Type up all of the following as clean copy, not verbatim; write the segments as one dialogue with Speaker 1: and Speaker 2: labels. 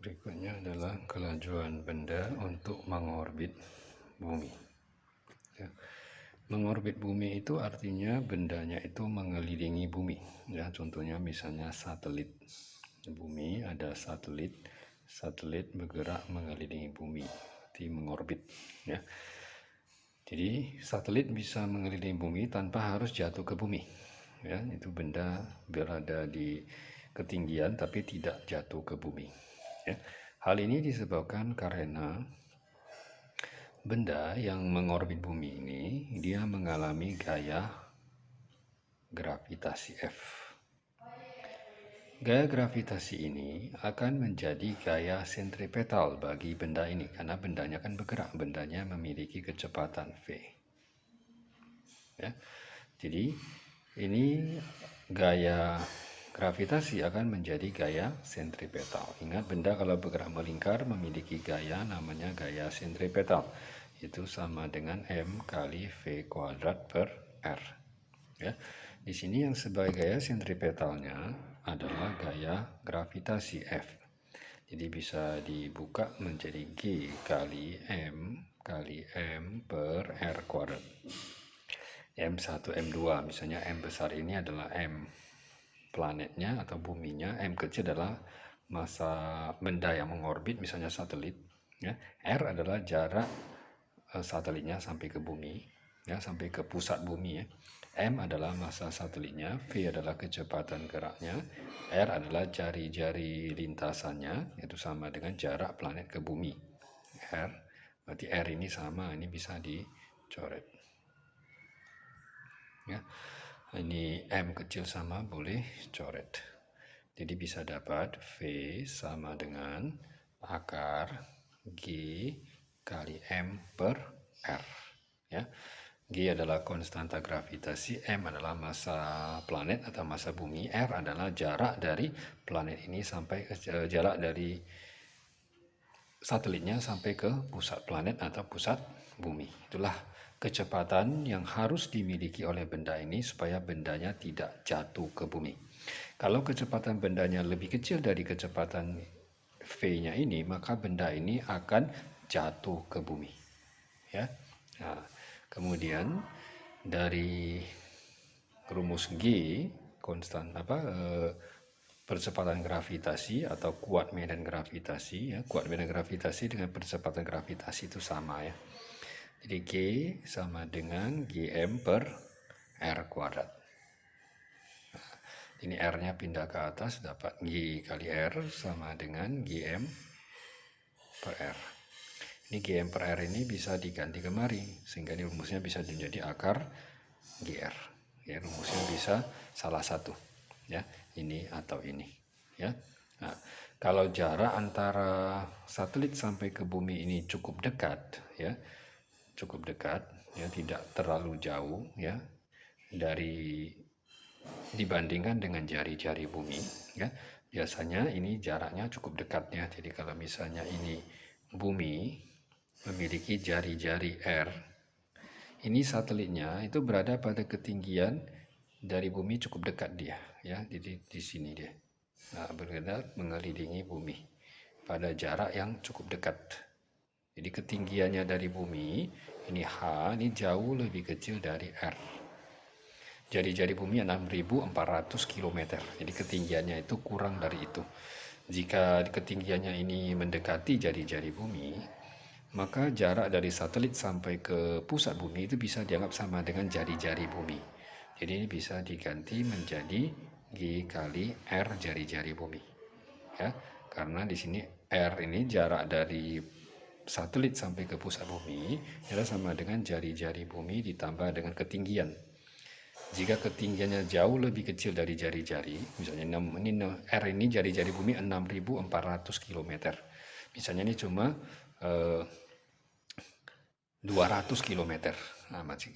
Speaker 1: Berikutnya adalah kelajuan benda untuk mengorbit bumi. Ya. Mengorbit bumi itu artinya bendanya itu mengelilingi bumi. Ya, contohnya misalnya satelit. Bumi ada satelit, satelit bergerak mengelilingi bumi, jadi mengorbit. Ya. Jadi satelit bisa mengelilingi bumi tanpa harus jatuh ke bumi. Ya, itu benda berada di ketinggian tapi tidak jatuh ke bumi. Ya. Hal ini disebabkan karena benda yang mengorbit bumi ini dia mengalami gaya gravitasi F. Gaya gravitasi ini akan menjadi gaya sentripetal bagi benda ini karena bendanya kan bergerak, bendanya memiliki kecepatan V. Ya. Jadi ini gaya gravitasi akan menjadi gaya sentripetal. Ingat, benda kalau bergerak melingkar memiliki gaya namanya gaya sentripetal. Itu sama dengan M kali V kuadrat per R. Ya. Di sini yang sebagai gaya sentripetalnya adalah gaya gravitasi F. Jadi bisa dibuka menjadi G kali M per R kuadrat. M1, M2, misalnya M besar ini adalah M planetnya atau buminya, M kecil adalah massa benda yang mengorbit, misalnya satelit. Ya. R adalah jarak satelitnya sampai ke bumi, ya, sampai ke pusat bumi. Ya. M adalah massa satelitnya, V adalah kecepatan geraknya, R adalah jari-jari lintasannya, itu sama dengan jarak planet ke bumi. R, berarti R ini sama, ini bisa dicoret. Ya. Ini M kecil sama, boleh coret. Jadi bisa dapat V sama dengan akar G kali M per R. Ya. G adalah konstanta gravitasi, M adalah massa planet atau massa bumi, R adalah jarak dari planet ini sampai jarak dari satelitnya sampai ke pusat planet atau pusat bumi. Itulah kecepatan yang harus dimiliki oleh benda ini supaya bendanya tidak jatuh ke bumi. Kalau kecepatan bendanya lebih kecil dari kecepatan V-nya ini, maka benda ini akan jatuh ke bumi. Ya. Nah, kemudian dari rumus G konstan percepatan gravitasi atau kuat medan gravitasi, ya, kuat medan gravitasi dengan percepatan gravitasi itu sama, ya. Jadi G sama dengan Gm per R kuadrat. Nah, ini R-nya pindah ke atas, dapat G kali R sama dengan Gm per R. Ini Gm per R ini bisa diganti kemari, sehingga ini rumusnya bisa menjadi akar GR. Ya, rumusnya bisa salah satu, ya, ini atau ini. Ya. Nah, kalau jarak antara satelit sampai ke bumi ini cukup dekat, ya, cukup dekat, ya, tidak terlalu jauh, ya, dari dibandingkan dengan jari-jari bumi, ya, biasanya ini jaraknya cukup dekat, ya. Jadi kalau misalnya ini bumi memiliki jari-jari R, ini satelitnya itu berada pada ketinggian dari bumi cukup dekat dia, ya. Jadi di sini dia. Nah, berada mengelilingi bumi pada jarak yang cukup dekat. Jadi ketinggiannya dari bumi, ini H, ini jauh lebih kecil dari R. Jari-jari bumi 6.400 km. Jadi ketinggiannya itu kurang dari itu. Jika ketinggiannya ini mendekati jari-jari bumi, maka jarak dari satelit sampai ke pusat bumi itu bisa dianggap sama dengan jari-jari bumi. Jadi ini bisa diganti menjadi G kali R jari-jari bumi. Ya, karena di sini R ini jarak dari satelit sampai ke pusat bumi adalah sama dengan jari-jari bumi ditambah dengan ketinggian. Jika ketinggiannya jauh lebih kecil dari jari-jari, misalnya ini R ini jari-jari bumi 6.400 km. Misalnya ini cuma 200 km. Nah, masih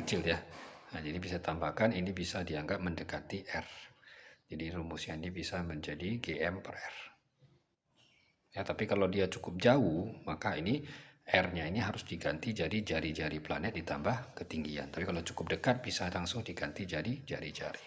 Speaker 1: kecil, ya. Nah, jadi bisa tambahkan ini bisa dianggap mendekati R. Jadi rumusnya ini bisa menjadi Gm per R. Ya, tapi kalau dia cukup jauh, maka ini R-nya ini harus diganti jadi jari-jari planet ditambah ketinggian. Tapi kalau cukup dekat bisa langsung diganti jadi jari-jari.